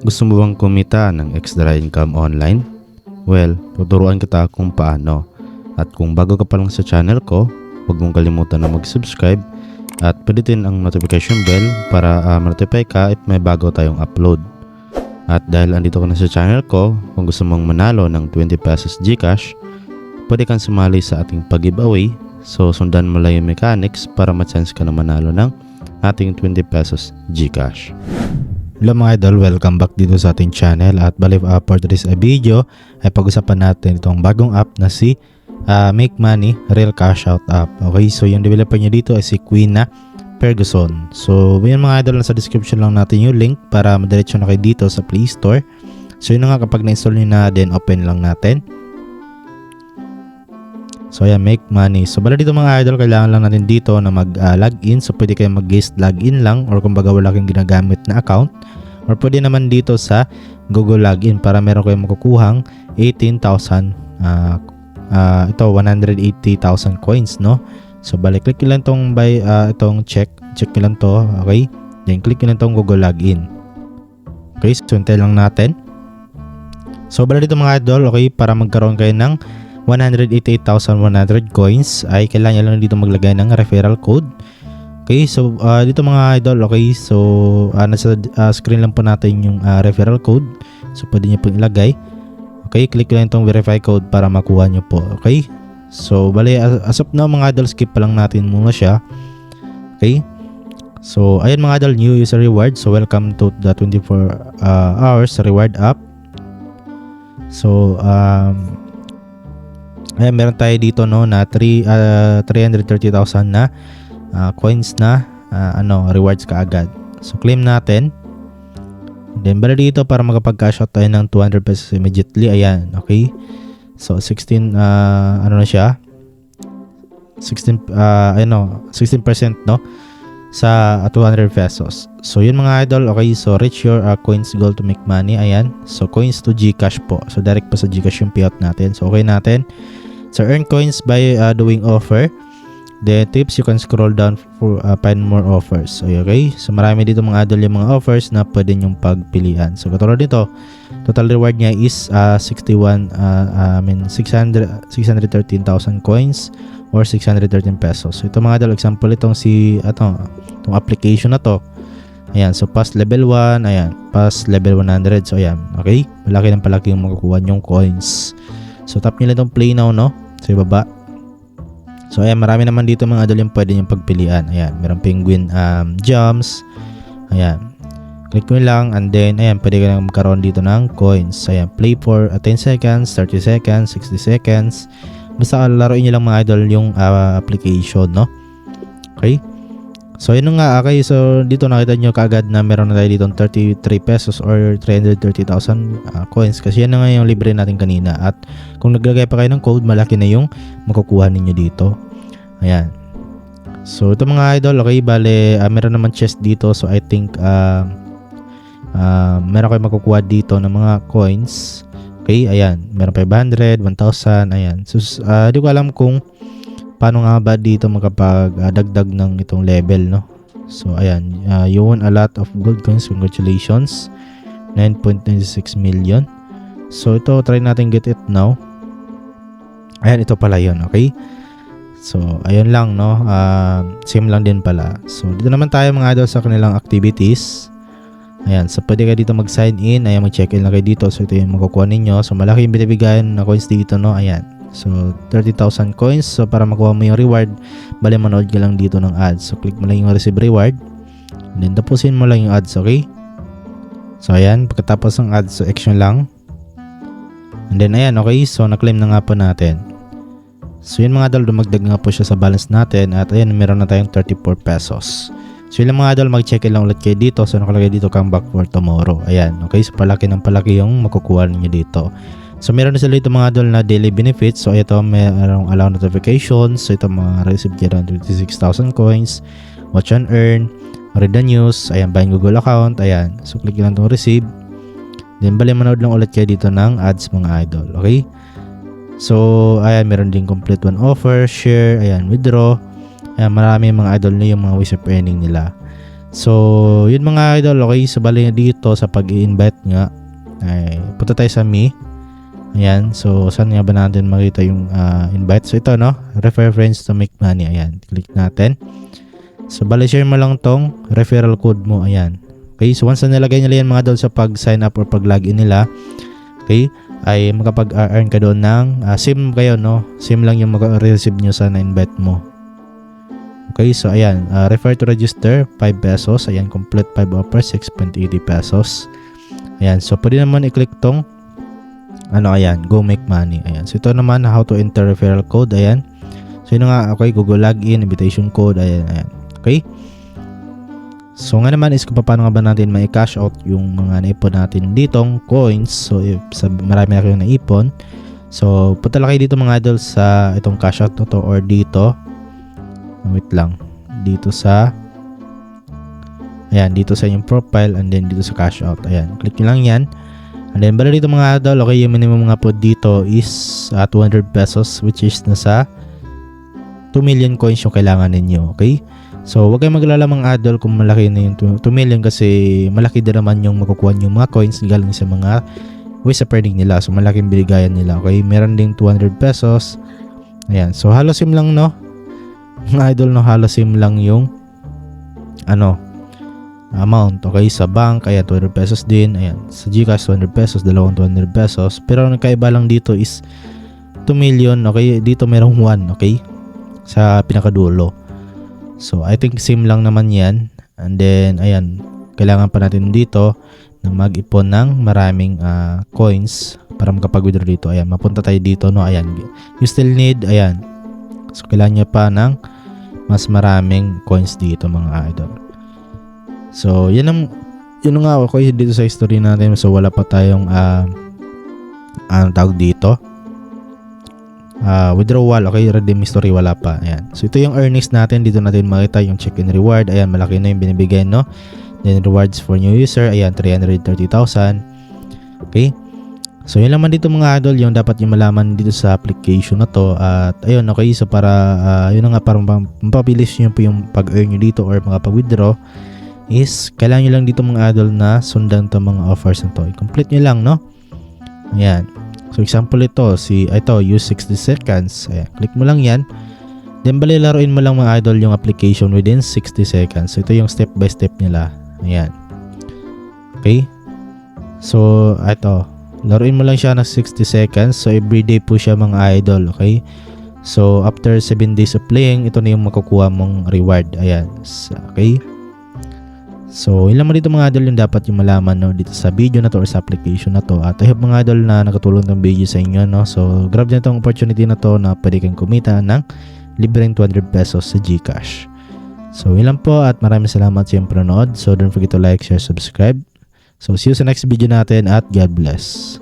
Gusto mo bang kumita ng extra income online? Well, tuturuan kita kung paano. At kung bago ka pa lang sa channel ko, huwag mong kalimutan na mag-subscribe at pindutin ang notification bell para ma-notify ka if may bago tayong upload. At dahil andito ka na sa channel ko, kung gusto mong manalo ng 20 pesos GCash, pwede kang sumali sa ating pag-giveaway. So sundan mo lang yung mechanics para ma-chance ka na manalo ng ating 20 pesos GCash. Hello mga idol, welcome back dito sa ating channel at baliw for today's video ay pag-usapan natin itong bagong app na si Make Money Real Cash Out app. Okay, so yung developer niya dito ay si Quina Ferguson. So yun mga idol, nasa description lang natin yung link para madiretso na kayo dito sa Play Store. So yun nga, kapag na-install nyo na, then open lang natin. So ayan, Make Money. So bala dito mga idol, kailangan lang natin dito na mag-login. So pwede kayo mag-guest login lang or kung baga wala kayong ginagamit na account. Or pwede naman dito sa Google Login para meron kayong makukuhang 18,000 ito 180,000 coins, no? So balik click nyo lang tong itong check nyo lang to, okay? Then click nyo lang tong Google Login. Okay, so hintay lang natin. So bala dito mga idol, okay, para magkaroon kayo ng 188,100 coins ay kailangan nyo lang dito maglagay ng referral code. Okay, so dito mga idol, okay, so nasa screen lang po natin yung referral code. So pwede nyo po ilagay. Okay, click lang itong verify code para makuha nyo po. Okay, so bali as of now mga idol, skip pa lang natin muna siya. Okay, so ayan mga idol, new user reward. So welcome to the 24 hours reward app. So ayan, meron tayo dito, no, na 330,000 na coins na rewards kaagad. So claim natin. Then bala dito para makapag-cash out tayo ng 200 pesos immediately. Ayan, okay. So 16 ano na siya? 16 16%, no, sa 200 pesos. So yun mga idol, okay. So reach your coins goal to make money. Ayan. So coins to GCash po. So direct pa sa GCash yung payout natin. So okay natin. So earn coins by doing offer. The tips, you can scroll down for find more offers. Okay, so marami dito mga idol yung mga offers na pwede nyong pagpilian. So katulad dito, total reward niya is 613,000 coins or 613 pesos. So ito mga idol, example itong itong application na to. Ayan, so pass level 1, ayan, pass level 100. So ayan, okay, malaki ng palaki yung makukuha nyong coins. So tap nyo lang itong play now, no, sa ibaba. So ayan, marami naman dito mga idol yung pwede yung pagpilian. Ayan, merong penguin jumps. Ayan, click mo lang and then ayan, pwede ka nang magkaroon dito ng coins. Ayan, play for 10 seconds, 30 seconds, 60 seconds. Basta laruin nyo lang mga idol yung application, no? Okay, so yun nga, okay. So dito nakita nyo kaagad na meron na tayo dito 33 pesos or 330,000 coins kasi yan na nga yung libre natin kanina. At kung naglagay pa kayo ng code, malaki na yung makukuha ninyo dito. Ayan, so ito mga idol, okay, bale meron naman chest dito. So I think meron kayo makukuha dito ng mga coins. Okay, ayan, meron 500, 1,000, ayan. So di ko alam kung paano nga ba dito makapag-dagdag ng itong level, no? So ayan, you won a lot of gold coins, congratulations, 9.96 million. So ito, try natin get it now. Ayan, ito pala yun, okay. So ayun lang, no, same lang din pala. So dito naman tayo mga idol sa kanilang activities. Ayan, so pwede kayo dito mag-sign in. Ayan, mag-check in lang kayo dito. So ito yung makukuha ninyo. So malaki yung binibigayan na coins dito, no. Ayan, so 30,000 coins. So para makuha mo yung reward, bali manood ka lang dito ng ads. So click mo lang yung receive reward, and then tapusin mo lang yung ads, okay. So ayan, pagkatapos ng ads, so action lang, and then ayan, okay. So na-claim na nga po natin. So yun mga idol, dumagdag nga po siya sa balance natin. At ayan, meron na tayong 34 pesos. So yun mga idol, mag-check in lang ulit kayo dito. So nakalagay dito, come back for tomorrow. Ayan, okay. So palaki ng palaki yung makukuha ninyo dito. So meron na sila dito mga idol na daily benefits. So ito, merong allow notifications. So ito, mga receive kayo ng 26,000 coins, watch and earn, read the news, ayan, buy Google account. Ayan, so click lang itong receive, then bali manood lang ulit kayo dito ng ads mga idol, okay. So ayan, meron din complete one offer, share, ayan, withdraw. Ayan, marami mga idol na yung mga ways of earning nila. So, yun mga idol, okay? So, bali dito sa pag-i-invite nga, ay punta tayo sa me. Ayan, so saan nga ba natin makita yung invite? So, ito, no? Refer friends to make money. Ayan, click natin. So, bali share mo lang tong referral code mo. Ayan. Okay, so once na nilagay nila yan mga idol sa pag-sign up or pag-login nila, okay, ay makapag-earn ka doon ng SIM kayo, no? SIM lang yung mag-receive nyo sa na-invite mo. Okay, so ayan, refer to register, 5 pesos. Ayan, complete 5 offers, 6.80 pesos. Ayan, so pwede naman i-click tong ayan, go make money. Ayan, so ito naman, how to enter referral code. Ayan, so yun nga, okay, Google login, invitation code. Ayan, okay. So nga naman is kung paano nga ba natin ma-cash out yung mga naipon natin ditong coins. So if marami na kayong naipon, so punta lang kayo dito mga idol sa itong cash out na to, or dito, wait lang, dito sa ayan, dito sa yung profile, and then dito sa cash out. Ayan, click nyo lang yan, and then bala dito mga idol, okay, yung minimum nga po dito is 200 pesos, which is nasa 2 million coins yung kailangan ninyo. Okay, so wag kayong maglala mga idol kung malaki na yung 2 million, kasi malaki din naman yung makukuha yung mga coins galing sa mga ways of earning nila. So malaking biligayan nila. Okay, meron ding 200 pesos. Ayan, so halos sim lang, no mga idol, no, halos sim lang yung amount. Okay, sa bank, ayan, 200 pesos din. Ayan, sa GCash 200 pesos, dalawang 200 pesos. Pero ang nagkaiba lang dito is 2 million. Okay, dito merong 1, okay, sa pinakadulo. So I think same lang naman yan. And then ayan, kailangan pa natin dito na mag-ipon ng maraming coins para makapag-withdraw dito. Ayan, mapunta tayo dito, no. Ayan, you still need, ayan, so kailangan nyo pa ng mas maraming coins dito mga idol. So yun nga, okay, dito sa history natin. So wala pa tayong tawag dito, withdrawal. Okay, redeem history, wala pa. Ayan, so ito yung earnings natin. Dito natin makita yung check-in reward. Ayan, malaki na yung binibigay, no. Then rewards for new user, ayan, 330,000. Okay, so yun naman dito mga idol, yung dapat yung malaman dito sa application na to. At ayun, okay, so para yun nga, para mapabilis nyo po yung pag-earn nyo dito or makapag-withdraw, is kailangan nyo lang dito mga idol na sundan to mga offers na to. I-complete nyo lang, no. Ayan, so example ito, use 60 seconds. Ayan, click mo lang yan. Then bali laruin mo lang mga idol yung application within 60 seconds. So ito yung step by step nila. Ayan, okay, so ito, laruin mo lang siya ng 60 seconds. So everyday po siya mga idol. Okay, so after 7 days of playing, ito na yung makukuha mong reward. Ayan, okay. So yun lang mo dito mga idol yung dapat yung malaman, no, dito sa video na to or sa application na to. At I hope mga idol na nakatulong ng video sa inyo, no. So grab na itong opportunity na to na pwede kang kumita ng libreng 200 pesos sa GCash. So yun lang po, at maraming salamat sa iyong panonood. So don't forget to like, share, subscribe. So see you sa next video natin, at God bless.